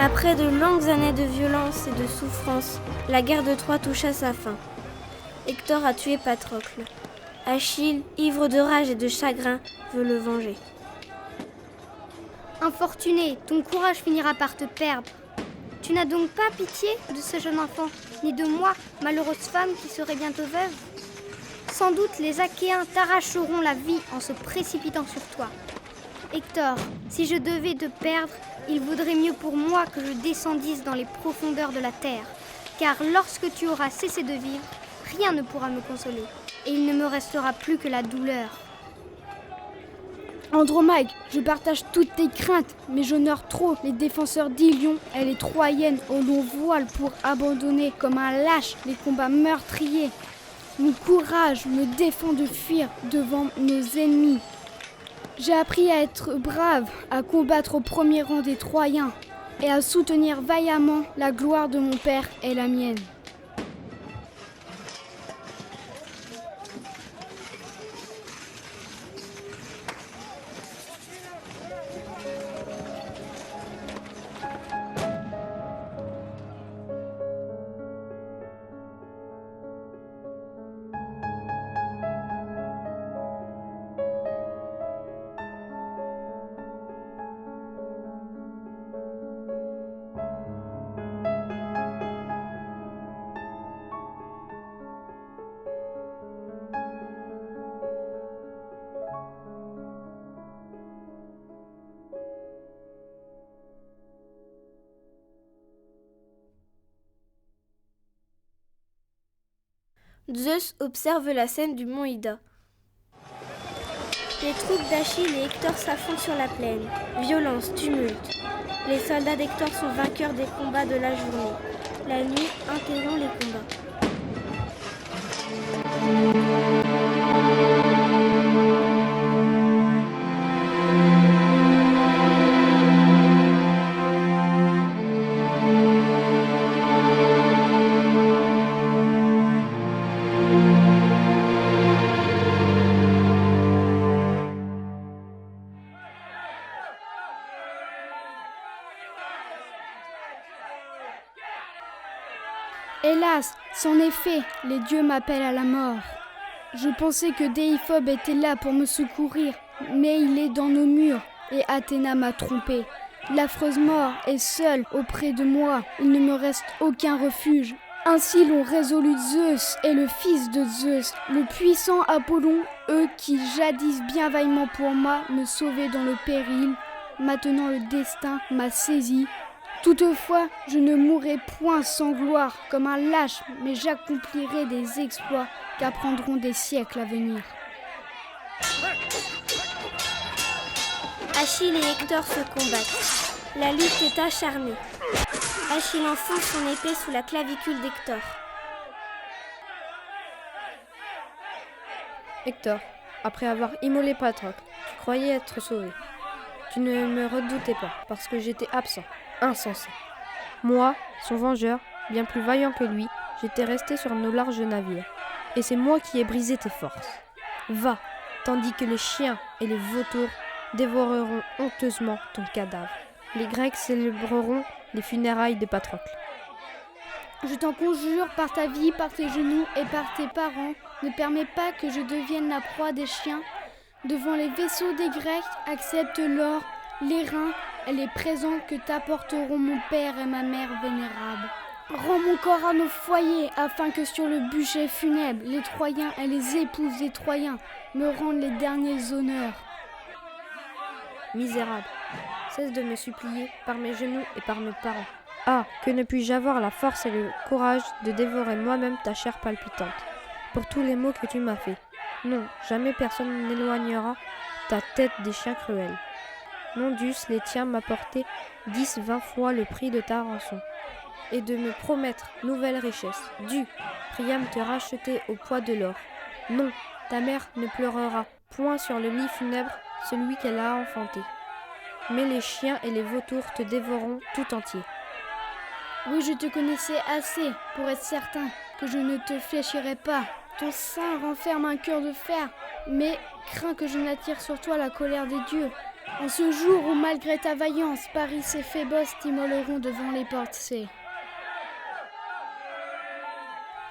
Après de longues années de violence et de souffrance, la guerre de Troie touche à sa fin. Hector a tué Patrocle. Achille, ivre de rage et de chagrin, veut le venger. Infortuné, ton courage finira par te perdre. Tu n'as donc pas pitié de ce jeune enfant, ni de moi, malheureuse femme qui serait bientôt veuve? Sans doute les Achéens t'arracheront la vie en se précipitant sur toi. Hector, si je devais te perdre, il vaudrait mieux pour moi que je descendisse dans les profondeurs de la terre, car lorsque tu auras cessé de vivre, rien ne pourra me consoler, et il ne me restera plus que la douleur. Andromaque, je partage toutes tes craintes, mais j'honore trop les défenseurs d'Ilion et les Troyennes au long voile pour abandonner comme un lâche les combats meurtriers. Mon courage me défend de fuir devant nos ennemis. J'ai appris à être brave, à combattre au premier rang des Troyens et à soutenir vaillamment la gloire de mon père et la mienne. Zeus observe la scène du mont Ida. Les troupes d'Achille et Hector s'affrontent sur la plaine. Violence, tumulte. Les soldats d'Hector sont vainqueurs des combats de la journée. La nuit interrompt les combats. Hélas, c'en est fait, les dieux m'appellent à la mort. Je pensais que Déiphobe était là pour me secourir, mais il est dans nos murs, et Athéna m'a trompé. L'affreuse mort est seule auprès de moi, il ne me reste aucun refuge. Ainsi l'ont résolu Zeus et le fils de Zeus, le puissant Apollon, eux qui jadis bien vaillamment pour moi me sauvaient dans le péril. Maintenant le destin m'a saisi. Toutefois, je ne mourrai point sans gloire comme un lâche, mais j'accomplirai des exploits qu'apprendront des siècles à venir. Achille et Hector se combattent. La lutte est acharnée. Achille enfonce son épée sous la clavicule d'Hector. Hector, après avoir immolé Patrocle, tu croyais être sauvé. Tu ne me redoutais pas, parce que j'étais absent, insensé. Moi, son vengeur, bien plus vaillant que lui, j'étais resté sur nos larges navires. Et c'est moi qui ai brisé tes forces. Va, tandis que les chiens et les vautours dévoreront honteusement ton cadavre. Les Grecs célébreront les funérailles de Patrocle. Je t'en conjure, par ta vie, par tes genoux et par tes parents, ne permets pas que je devienne la proie des chiens. Devant les vaisseaux des Grecs, accepte l'or, les reins et les présents que t'apporteront mon père et ma mère vénérables. Rends mon corps à nos foyers, afin que sur le bûcher funèbre, les Troyens et les épouses des Troyens me rendent les derniers honneurs. Misérable, cesse de me supplier par mes genoux et par mes parents. Ah, que ne puis-je avoir la force et le courage de dévorer moi-même ta chair palpitante, pour tous les maux que tu m'as faits. Non, jamais personne n'éloignera ta tête des chiens cruels. Non dussent les tiens m'apporter 10-20 fois le prix de ta rançon, et de me promettre nouvelles richesses. Dû, Priam te racheter au poids de l'or. Non, ta mère ne pleurera point sur le lit funèbre celui qu'elle a enfanté. Mais les chiens et les vautours te dévoreront tout entier. Oui, je te connaissais assez pour être certain que je ne te fléchirai pas. Ton sein renferme un cœur de fer, mais crains que je n'attire sur toi la colère des dieux. En ce jour où, malgré ta vaillance, Paris et Phébos t'immoleront devant les portes C.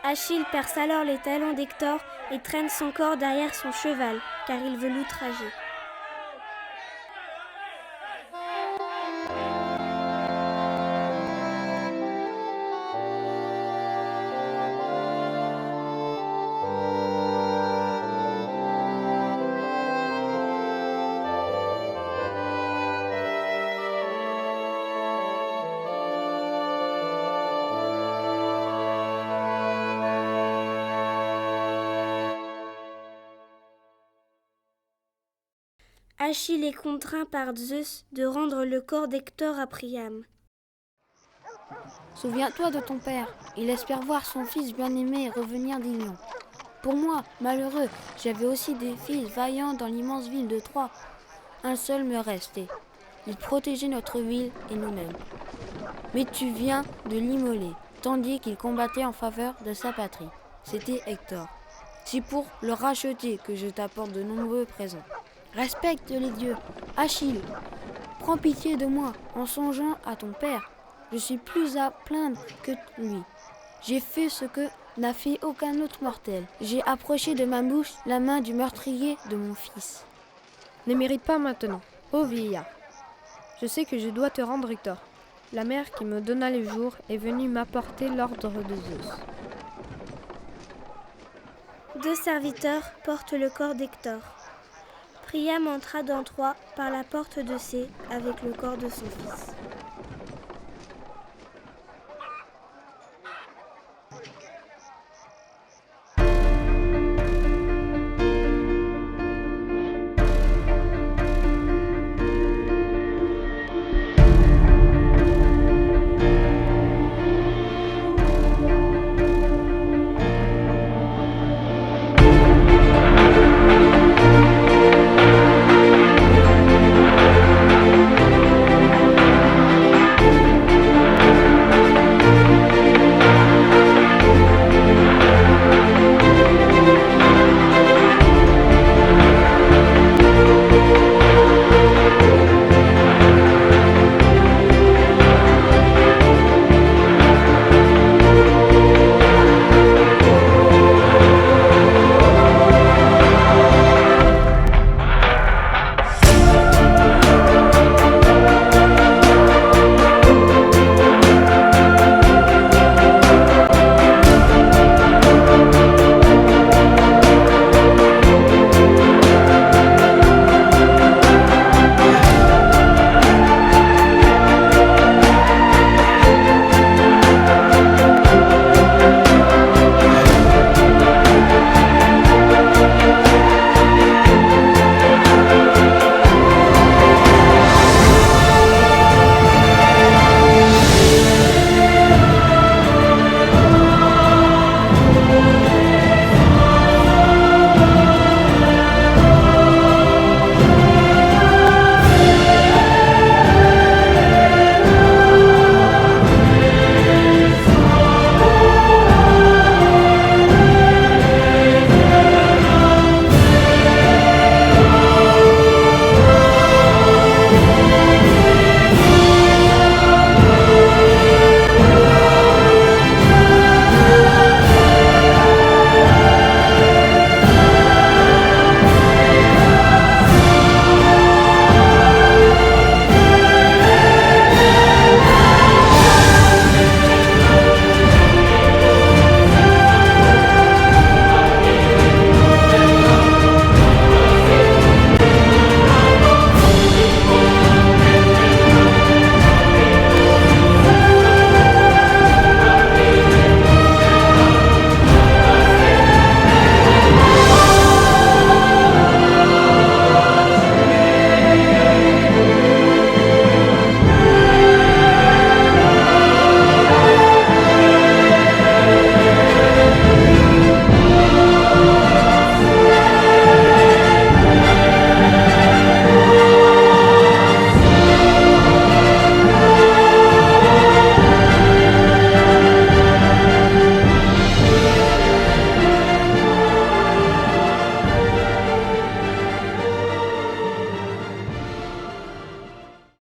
Achille perce alors les talons d'Hector et traîne son corps derrière son cheval, car il veut l'outrager. Achille est contraint par Zeus de rendre le corps d'Hector à Priam. Souviens-toi de ton père, il espère voir son fils bien-aimé revenir d'Ilion. Pour moi, malheureux, j'avais aussi des fils vaillants dans l'immense ville de Troie. Un seul me restait. Il protégeait notre ville et nous-mêmes. Mais tu viens de l'immoler, tandis qu'il combattait en faveur de sa patrie. C'était Hector. C'est pour le racheter que je t'apporte de nombreux présents. Respecte les dieux. Achille, prends pitié de moi en songeant à ton père. Je suis plus à plaindre que lui. J'ai fait ce que n'a fait aucun autre mortel. J'ai approché de ma bouche la main du meurtrier de mon fils. Ne mérite pas maintenant, ô vieillard. Je sais que je dois te rendre Hector. La mère qui me donna le jour est venue m'apporter l'ordre de Zeus. 2 serviteurs portent le corps d'Hector. Priam entra dans Troie par la porte de C avec le corps de son fils.